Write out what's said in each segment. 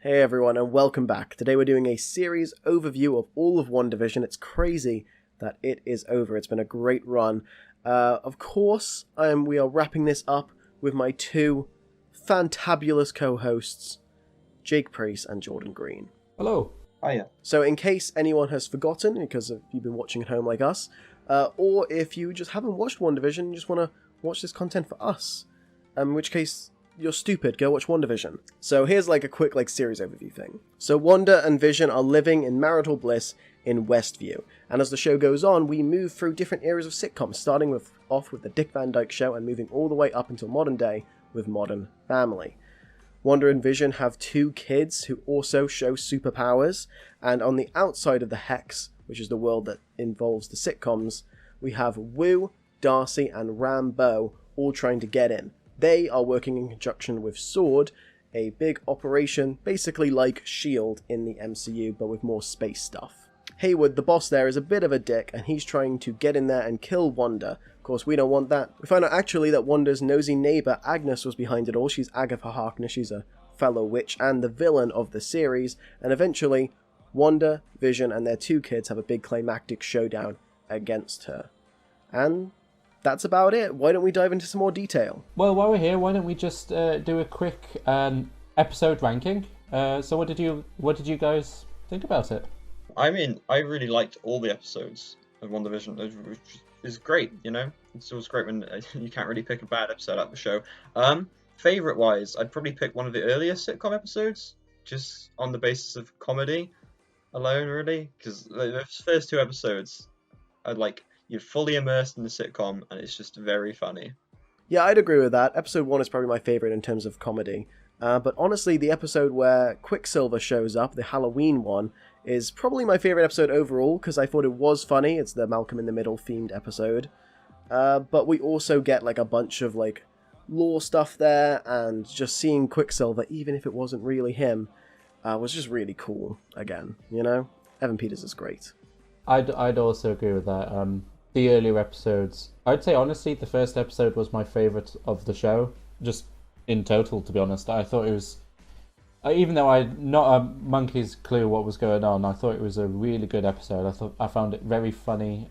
Hey everyone, and welcome back. Today we're doing a series overview of all of WandaVision. It's crazy that it is over. It's been a great run. Of course, we are wrapping this up with my two fantabulous co-hosts, Jake Priest and Jordan Green. Hello. Hiya. So in case anyone has forgotten, because you've been watching at home like us, or if you just haven't watched WandaVision and just want to watch this content for us, in which case you're stupid, go watch WandaVision. So here's like a quick series overview thing. So Wanda and Vision are living in marital bliss in Westview, and as the show goes on, we move through different eras of sitcoms, starting off with the Dick Van Dyke Show and moving all the way up until modern day with Modern Family. Wanda and Vision have two kids who also show superpowers, and on the outside of the Hex, which is the world that involves the sitcoms, we have Wu, Darcy, and Rambeau all trying to get in. They are working in conjunction with SWORD, a big operation basically like S.H.I.E.L.D. in the MCU, but with more space stuff. Hayward, the boss there, is a bit of a dick, and he's trying to get in there and kill Wanda. Of course, we don't want that. We find out actually that Wanda's nosy neighbour, Agnes, was behind it all. She's AGATHA Harkness, she's a fellow witch and the villain of the series, and eventually, Wanda, Vision, and their two kids have a big climactic showdown against her. And that's about it. Why don't we dive into some more detail? Well, while we're here, why don't we just do a quick episode ranking? So what did you guys think about it? I mean, I really liked all the episodes of WandaVision. It was great, you know? It's always great when you can't really pick a bad episode out of the show. Favorite-wise, I'd probably pick one of the earlier sitcom episodes, just on the basis of comedy alone, really. Because the first two episodes, you're fully immersed in the sitcom, and it's just very funny. Yeah, I'd agree with that. Episode 1 is probably my favourite in terms of comedy. But honestly, the episode where Quicksilver shows up, the Halloween one, is probably my favourite episode overall, because I thought it was funny. It's the Malcolm in the Middle themed episode. But we also get a bunch of lore stuff there, and just seeing Quicksilver, even if it wasn't really him, was just really cool again, you know? Evan Peters is great. I'd also agree with that. The earlier episodes, I'd say honestly, the first episode was my favourite of the show, just in total, to be honest. I thought it was, even though I had not a monkey's clue what was going on, I thought it was a really good episode. I found it very funny,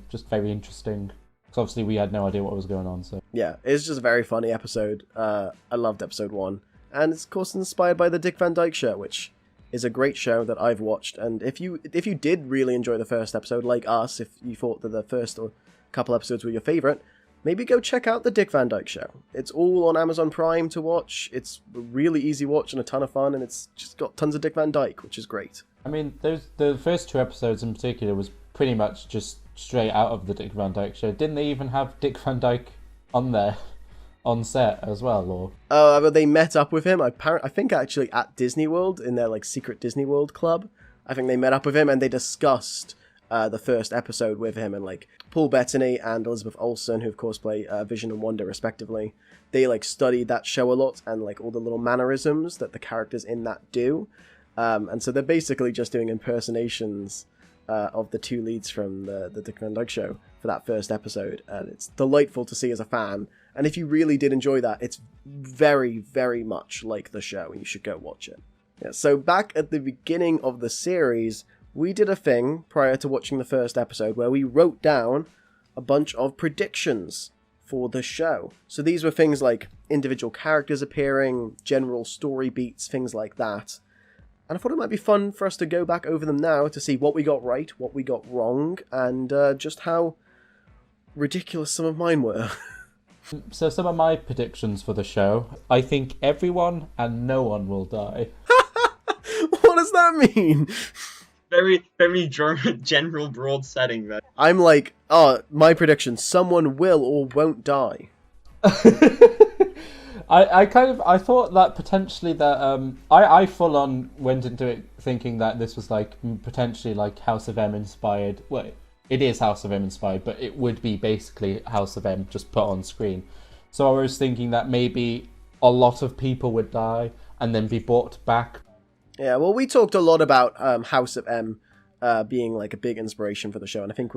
just very interesting, because obviously we had no idea what was going on. So yeah, it's just a very funny episode. I loved episode 1, and it's of course inspired by the Dick Van Dyke Show, which is a great show that I've watched. And if you did really enjoy the first episode, like us, if you thought that the first or couple episodes were your favourite, maybe go check out the Dick Van Dyke Show. It's all on Amazon Prime to watch. It's a really easy watch and a ton of fun, and it's just got tons of Dick Van Dyke, which is great. I mean, the first two episodes in particular was pretty much just straight out of the Dick Van Dyke Show. Didn't they even have Dick Van Dyke on there? On set as well, or? Oh, but they met up with him, I think actually at Disney World, in their secret Disney World club. I think they met up with him and they discussed the first episode with him, and Paul Bettany and Elizabeth Olsen, who of course play Vision and Wanda respectively, they studied that show a lot, and all the little mannerisms that the characters in that do. And so they're basically just doing impersonations of the two leads from the Dick Van Dyke Show for that first episode, and it's delightful to see as a fan. And if you really did enjoy that, it's very, very much like the show, and you should go watch it. Yeah, so back at the beginning of the series, we did a thing prior to watching the first episode where we wrote down a bunch of predictions for the show. So these were things like individual characters appearing, general story beats, things like that. And I thought it might be fun for us to go back over them now to see what we got right, what we got wrong, and just how ridiculous some of mine were. So some of my predictions for the show, I think everyone and no one will die. What does that mean? Very, very general, broad setting there. I'm my prediction, someone will or won't die. I thought that potentially that I full on went into it thinking that this was potentially House of M inspired. Well, it is House of M inspired, but it would be basically House of M just put on screen. So I was thinking that maybe a lot of people would die and then be brought back. Yeah, well, we talked a lot about House of M being a big inspiration for the show, and I think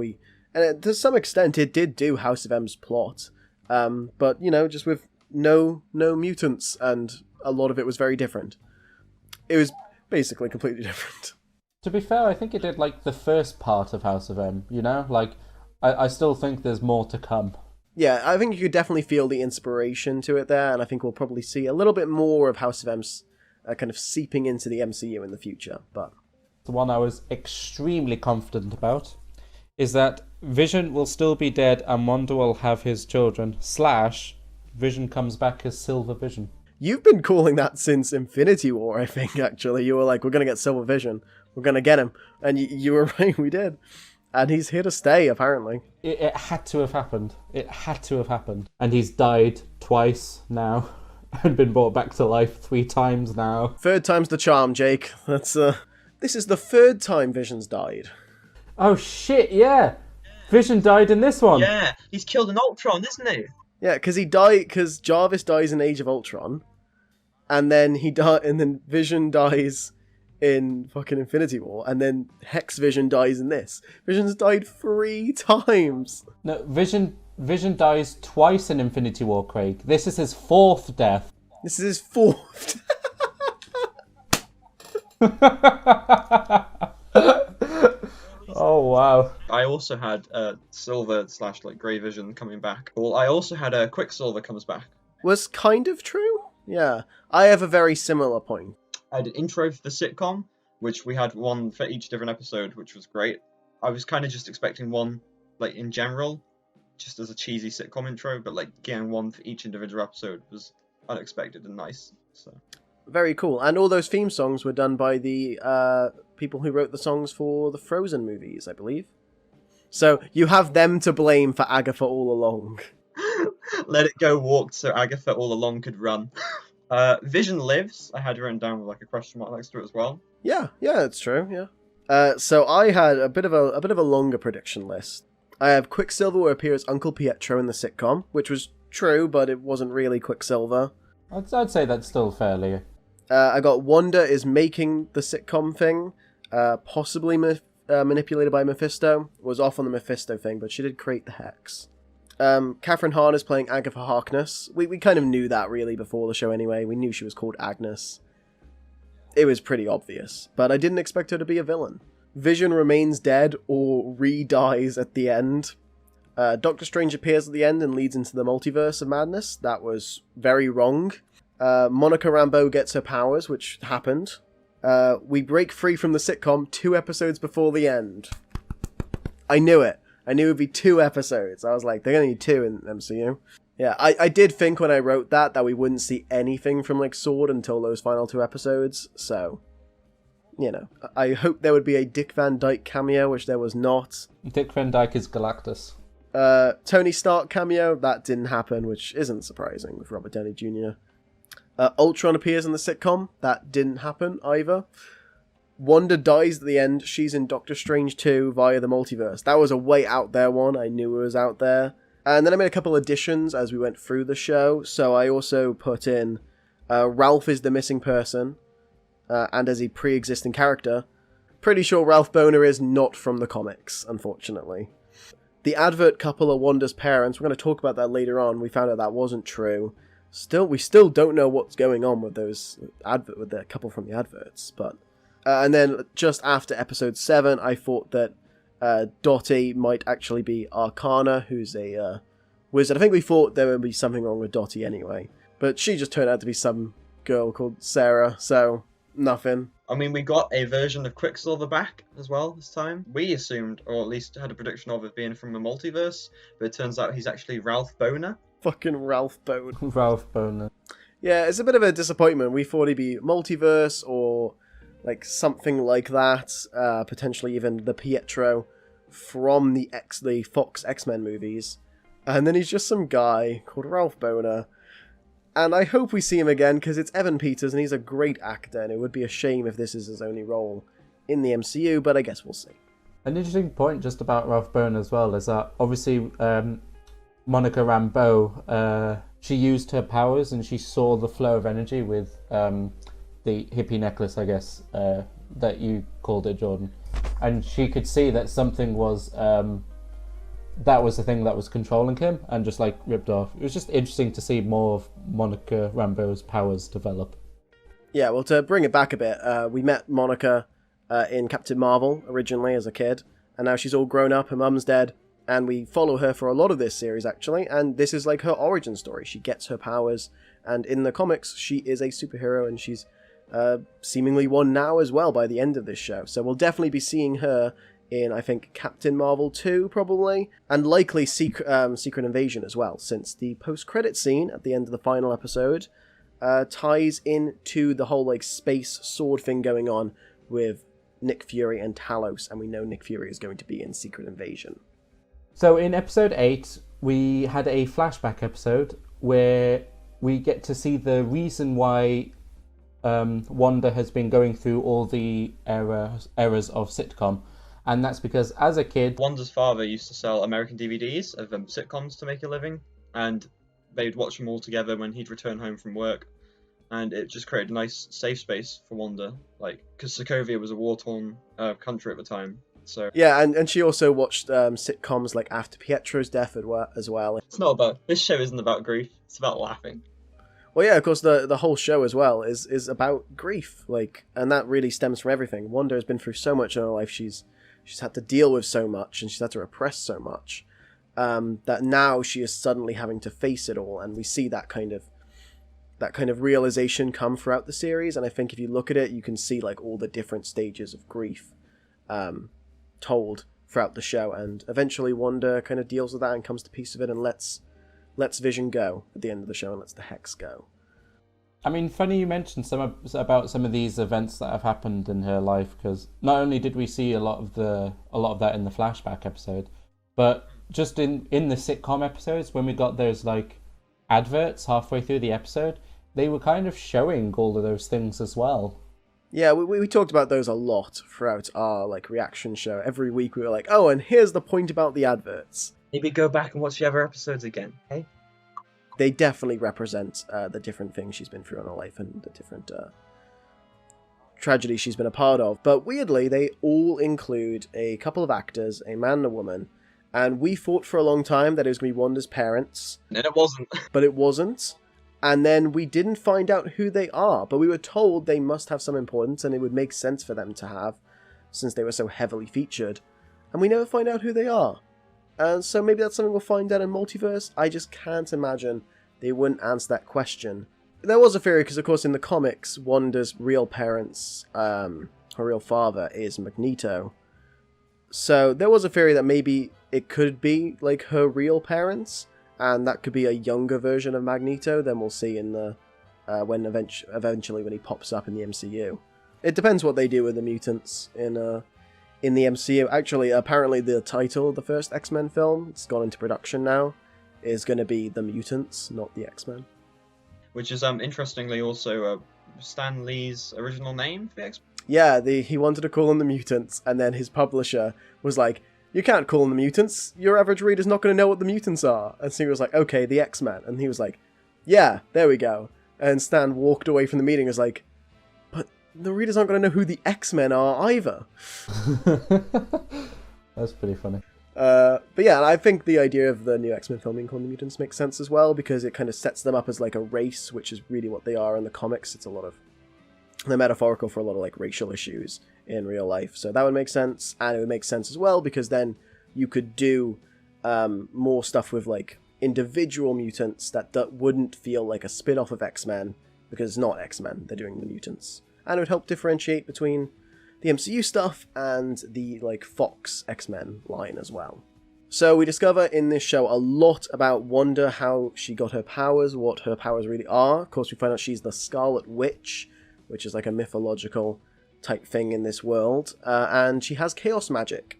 to some extent it did do House of M's plot, but just with no mutants, and a lot of it was very different. it was basically completely different. To be fair, I think it did like the first part of House of M, you know? Like, I still think there's more to come. Yeah, I think you could definitely feel the inspiration to it there, and I think we'll probably see a little bit more of House of M's kind of seeping into the MCU in the future. But the one I was extremely confident about is that Vision will still be dead and Wanda will have his children, / Vision comes back as Silver Vision. You've been calling that since Infinity War, I think, actually. You were like, we're going to get Silver Vision. We're going to get him. And you were right, we did. And he's here to stay, apparently. It had to have happened. It had to have happened. And he's died twice now. And been brought back to life 3 times now. Third time's the charm, Jake. This is the 3rd time Vision's died. Oh shit, yeah! Vision died in this one! Yeah, he's killed an Ultron, isn't he? Yeah, because Jarvis dies in Age of Ultron. And then then Vision dies in fucking Infinity War, and then Hex Vision dies in this. Vision's died 3 times. No, Vision dies twice in Infinity War, Craig. This is his 4th death. This is his 4th. Oh wow! I also had Silver / like Grey Vision coming back. Well, I also had Quicksilver comes back. Was kind of true. Yeah, I have a very similar point. I had an intro for the sitcom, which we had one for each different episode, which was great. I was kind of just expecting one, like in general, just as a cheesy sitcom intro, but like getting one for each individual episode was unexpected and nice. So very cool. And all those theme songs were done by the people who wrote the songs for the Frozen movies, I believe. So you have them to blame for Agatha all along. Let it go walked so Agatha all along could run. Vision lives. I had written down with like a question mark next to it as well. Yeah, it's true. Yeah. So I had a bit of a longer prediction list. I have Quicksilver will appear as Uncle Pietro in the sitcom, which was true, but it wasn't really Quicksilver. I'd say that's still fairly. I got Wanda is making the sitcom thing, possibly manipulated by Mephisto. Was off on the Mephisto thing, but she did create the hex. Catherine Hahn is playing Agatha Harkness. We kind of knew that really before the show anyway. We knew she was called Agnes. It was pretty obvious, but I didn't expect her to be a villain. Vision remains dead or re-dies at the end. Doctor Strange appears at the end and leads into the multiverse of madness. That was very wrong. Monica Rambeau gets her powers, which happened. We break free from the sitcom 2 episodes before the end. I knew it. I knew it would be 2 episodes. I was like, they're going to need 2 in MCU. Yeah, I did think when I wrote that we wouldn't see anything from like Sword until those final 2 episodes. So, you know, I hoped there would be a Dick Van Dyke cameo, which there was not. Dick Van Dyke is Galactus. Tony Stark cameo, that didn't happen, which isn't surprising with Robert Downey Jr. Ultron appears in the sitcom, that didn't happen either. Wanda dies at the end, she's in Doctor Strange 2 via the multiverse. That was a way out there one, I knew it was out there. And then I made a couple additions as we went through the show, so I also put in Ralph is the missing person, and as a pre-existing character. Pretty sure Ralph Boner is not from the comics, unfortunately. The advert couple are Wanda's parents. We're going to talk about that later on. We found out that wasn't true. We still don't know what's going on with with the couple from the adverts. But and then just after episode 7, I thought that Dottie might actually be Arcana, who's a wizard. I think we thought there would be something wrong with Dottie anyway, but she just turned out to be some girl called Sarah. So nothing. I mean, we got a version of Quicksilver back as well this time. We assumed, or at least had a prediction of it being from the multiverse, but it turns out he's actually Ralph Boner. Fucking Ralph Boner. Ralph Boner. Yeah, it's a bit of a disappointment. We thought he'd be multiverse or like something like that. Potentially even the Pietro from the Fox X-Men movies. And then he's just some guy called Ralph Boner. And I hope we see him again, because it's Evan Peters, and he's a great actor, and it would be a shame if this is his only role in the MCU, but I guess we'll see. An interesting point just about Ralph Boner as well is that, obviously, Monica Rambeau, she used her powers, and she saw the flow of energy with the hippie necklace, I guess, that you called it, Jordan. And she could see that something was... that was the thing that was controlling him and just like ripped off. It was just interesting to see more of Monica Rambeau's powers develop. Yeah, well, to bring it back a bit, we met Monica in Captain Marvel originally as a kid, and now she's all grown up, her mum's dead, and we follow her for a lot of this series, actually, and this is like her origin story. She gets her powers, and in the comics, she is a superhero, and she's seemingly one now as well by the end of this show. So we'll definitely be seeing her in, I think, Captain Marvel 2, probably, and likely Secret Invasion as well, since the post-credit scene at the end of the final episode ties into the whole like space sword thing going on with Nick Fury and Talos, and we know Nick Fury is going to be in Secret Invasion. So in episode 8, we had a flashback episode where we get to see the reason why Wanda has been going through all the errors of sitcom. And that's because as a kid, Wanda's father used to sell American DVDs of sitcoms to make a living, and they'd watch them all together when he'd return home from work, and it just created a nice safe space for Wanda, like, because Sokovia was a war-torn country at the time. So yeah, and she also watched sitcoms like After Pietro's death as well. It's not about, this show isn't about grief, it's about laughing. Well, yeah, of course, the whole show as well is about grief, like, and that really stems from everything. Wanda has been through so much in her life. She's had to deal with so much, and she's had to repress so much, that now she is suddenly having to face it all, and we see that kind of realization come throughout the series. And I think if you look at it, you can see like all the different stages of grief told throughout the show, and eventually Wanda kind of deals with that and comes to peace with it and lets Vision go at the end of the show and lets the Hex go. I mean, funny you mentioned about some of these events that have happened in her life, because not only did we see a lot of that in the flashback episode, but just in the sitcom episodes, when we got those like adverts halfway through the episode, they were kind of showing all of those things as well. Yeah, we talked about those a lot throughout our like reaction show. Every week we were like, oh, and here's the point about the adverts. Maybe go back and watch the other episodes again, hey? They definitely represent the different things she's been through in her life and the different tragedies she's been a part of. But weirdly, they all include a couple of actors, a man and a woman, and we thought for a long time that it was going to be Wanda's parents. And then it wasn't. But it wasn't. And then we didn't find out who they are, but we were told they must have some importance and it would make sense for them to have, since they were so heavily featured. And we never find out who they are. And so maybe that's something we'll find out in Multiverse. I just can't imagine they wouldn't answer that question. There was a theory, because of course in the comics, Wanda's real parents, her real father, is Magneto. So there was a theory that maybe it could be like her real parents, and that could be a younger version of Magneto than we'll see in the eventually when he pops up in the MCU. It depends what they do with the mutants in the MCU. Actually, apparently the title of the first X-Men film, it's gone into production now, is going to be The Mutants, not the X-Men. Which is interestingly also Stan Lee's original name for the X-Men. Yeah, he wanted to call them the Mutants, and then his publisher was like, you can't call them the Mutants, your average reader's not going to know what the mutants are. And so he was like, okay, the X-Men. And he was like, yeah, there we go. And Stan walked away from the meeting and was like, but the readers aren't going to know who the X-Men are either. That's pretty funny. But yeah, I think the idea of the new X-Men film being called the Mutants makes sense as well, because it kind of sets them up as like a race, which is really what they are in the comics. It's a lot of... they're metaphorical for a lot of like racial issues in real life. So that would make sense, and it would make sense as well, because then you could do more stuff with like individual mutants that wouldn't feel like a spin-off of X-Men, because it's not X-Men, they're doing the mutants. And it would help differentiate between the MCU stuff and the like Fox X-Men line as well. So we discover in this show a lot about Wanda, how she got her powers, what her powers really are. Of course, we find out she's the Scarlet Witch, which is like a mythological type thing in this world, and she has chaos magic.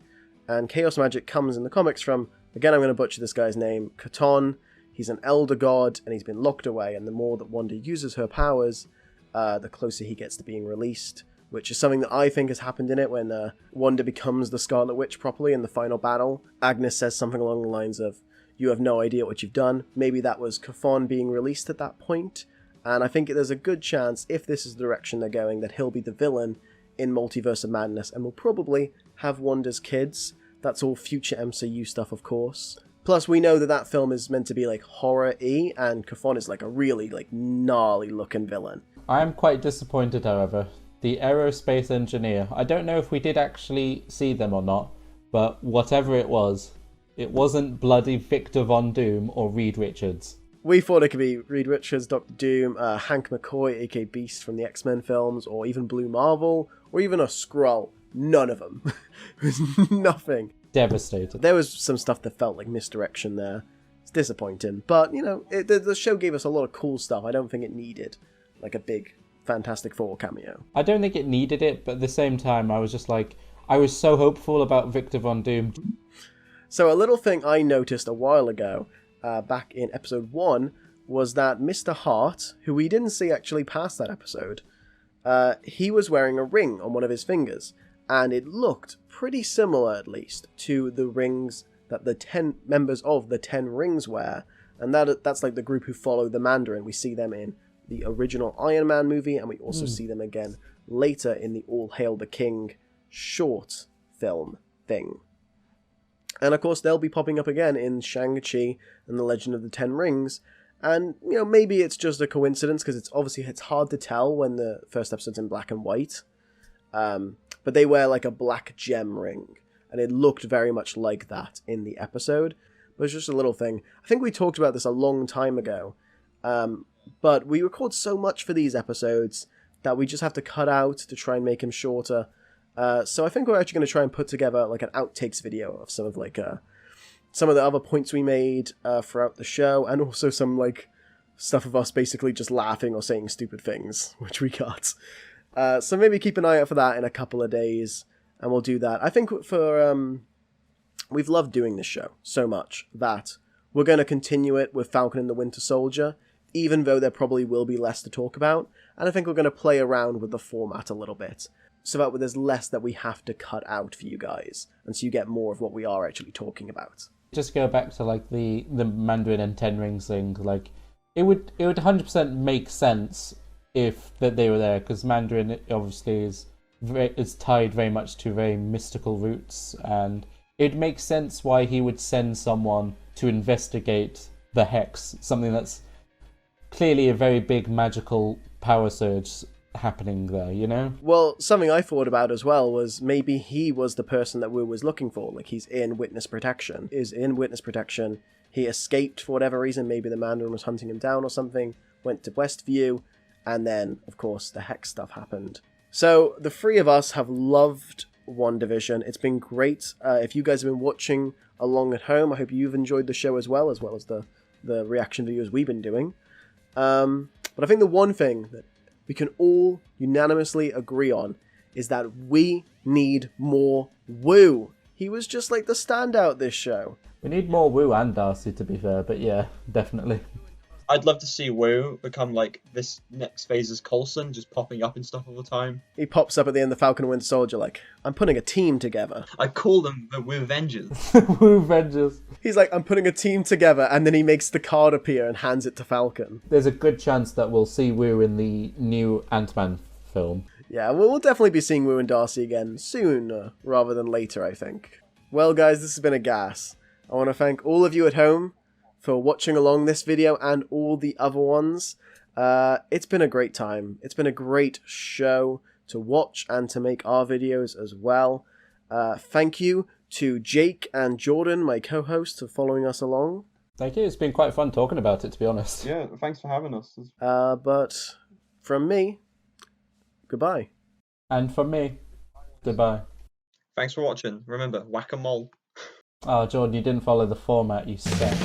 And chaos magic comes in the comics from, again, I'm going to butcher this guy's name, Katon. He's an elder god, and he's been locked away, and the more that Wanda uses her powers, the closer he gets to being released, which is something that I think has happened in it when Wanda becomes the Scarlet Witch properly in the final battle. Agnes says something along the lines of, you have no idea what you've done. Maybe that was Kathon being released at that point, and I think there's a good chance, if this is the direction they're going, that he'll be the villain in Multiverse of Madness, and will probably have Wanda's kids. That's all future MCU stuff, of course. Plus, we know that film is meant to be like horror-y, and Kathon is like a really like gnarly looking villain. I am quite disappointed, however. The aerospace engineer, I don't know if we did actually see them or not, but whatever it wasn't bloody Victor Von Doom or Reed Richards. We thought it could be Reed Richards, Dr. Doom, Hank McCoy, aka Beast from the X-Men films, or even Blue Marvel, or even a Skrull. None of them. It was nothing. Devastated. There was some stuff that felt like misdirection there. It's disappointing. But, the show gave us a lot of cool stuff. I don't think it needed, like, a big Fantastic Four cameo. I don't think it needed it, but at the same time, I was just like, I was so hopeful about Victor Von Doom. So a little thing I noticed a while ago, back in episode 1, was that Mr. Hart, who we didn't see actually past that episode, he was wearing a ring on one of his fingers, and it looked pretty similar, at least, to the rings that the 10 members of the 10 Rings wear, and that's like the group who follow the Mandarin. We see them in the original Iron Man movie, and we also see them again later in the All Hail the King short film thing. And of course, they'll be popping up again in Shang-Chi and the Legend of the Ten Rings. And, maybe it's just a coincidence, because it's hard to tell when the first episode's in black and white. But they wear like a black gem ring, and it looked very much like that in the episode. But it's just a little thing. I think we talked about this a long time ago. But we record so much for these episodes that we just have to cut out to try and make them shorter. So I think we're actually going to try and put together like an outtakes video of some of the other points we made throughout the show, and also some like stuff of us basically just laughing or saying stupid things, which we got. So maybe keep an eye out for that in a couple of days, and we'll do that. I think we've loved doing this show so much that we're going to continue it with Falcon and the Winter Soldier, even though there probably will be less to talk about, and I think we're going to play around with the format a little bit, so that there's less that we have to cut out for you guys, and so you get more of what we are actually talking about. Just go back to like the Mandarin and Ten Rings thing. Like, it would 100% make sense if that they were there, because Mandarin obviously is tied very much to very mystical roots, and it makes sense why he would send someone to investigate the Hex, something that's clearly a very big magical power surge happening there, Well, something I thought about as well was maybe he was the person that Wu was looking for. Like, he's in witness protection. He escaped for whatever reason. Maybe the Mandarin was hunting him down or something. Went to Westview, and then, of course, the Hex stuff happened. So, the three of us have loved WandaVision. It's been great. If you guys have been watching along at home, I hope you've enjoyed the show as well as the reaction videos we've been doing. But I think the one thing that we can all unanimously agree on is that we need more Wu. He was just like the standout this show. We need more Wu and Darcy, to be fair, but yeah, definitely. I'd love to see Wu become like this next phase's Coulson, just popping up and stuff all the time. He pops up at the end of the Falcon and Winter Soldier like, I'm putting a team together. I call them the Wu Avengers. Wu Avengers. He's like, I'm putting a team together, and then he makes the card appear and hands it to Falcon. There's a good chance that we'll see Wu in the new Ant-Man film. Yeah, we'll definitely be seeing Wu and Darcy again sooner rather than later, I think. Well, guys, this has been a gas. I want to thank all of you at home for watching along this video and all the other ones. It's been a great time. It's been a great show to watch and to make our videos as well. Thank you to Jake and Jordan, my co-hosts, for following us along. Thank you. It's been quite fun talking about it, to be honest. Yeah, thanks for having us. But from me, goodbye. And from me, goodbye. Thanks for watching. Remember, whack-a-mole. Oh, Jordan, you didn't follow the format, you step.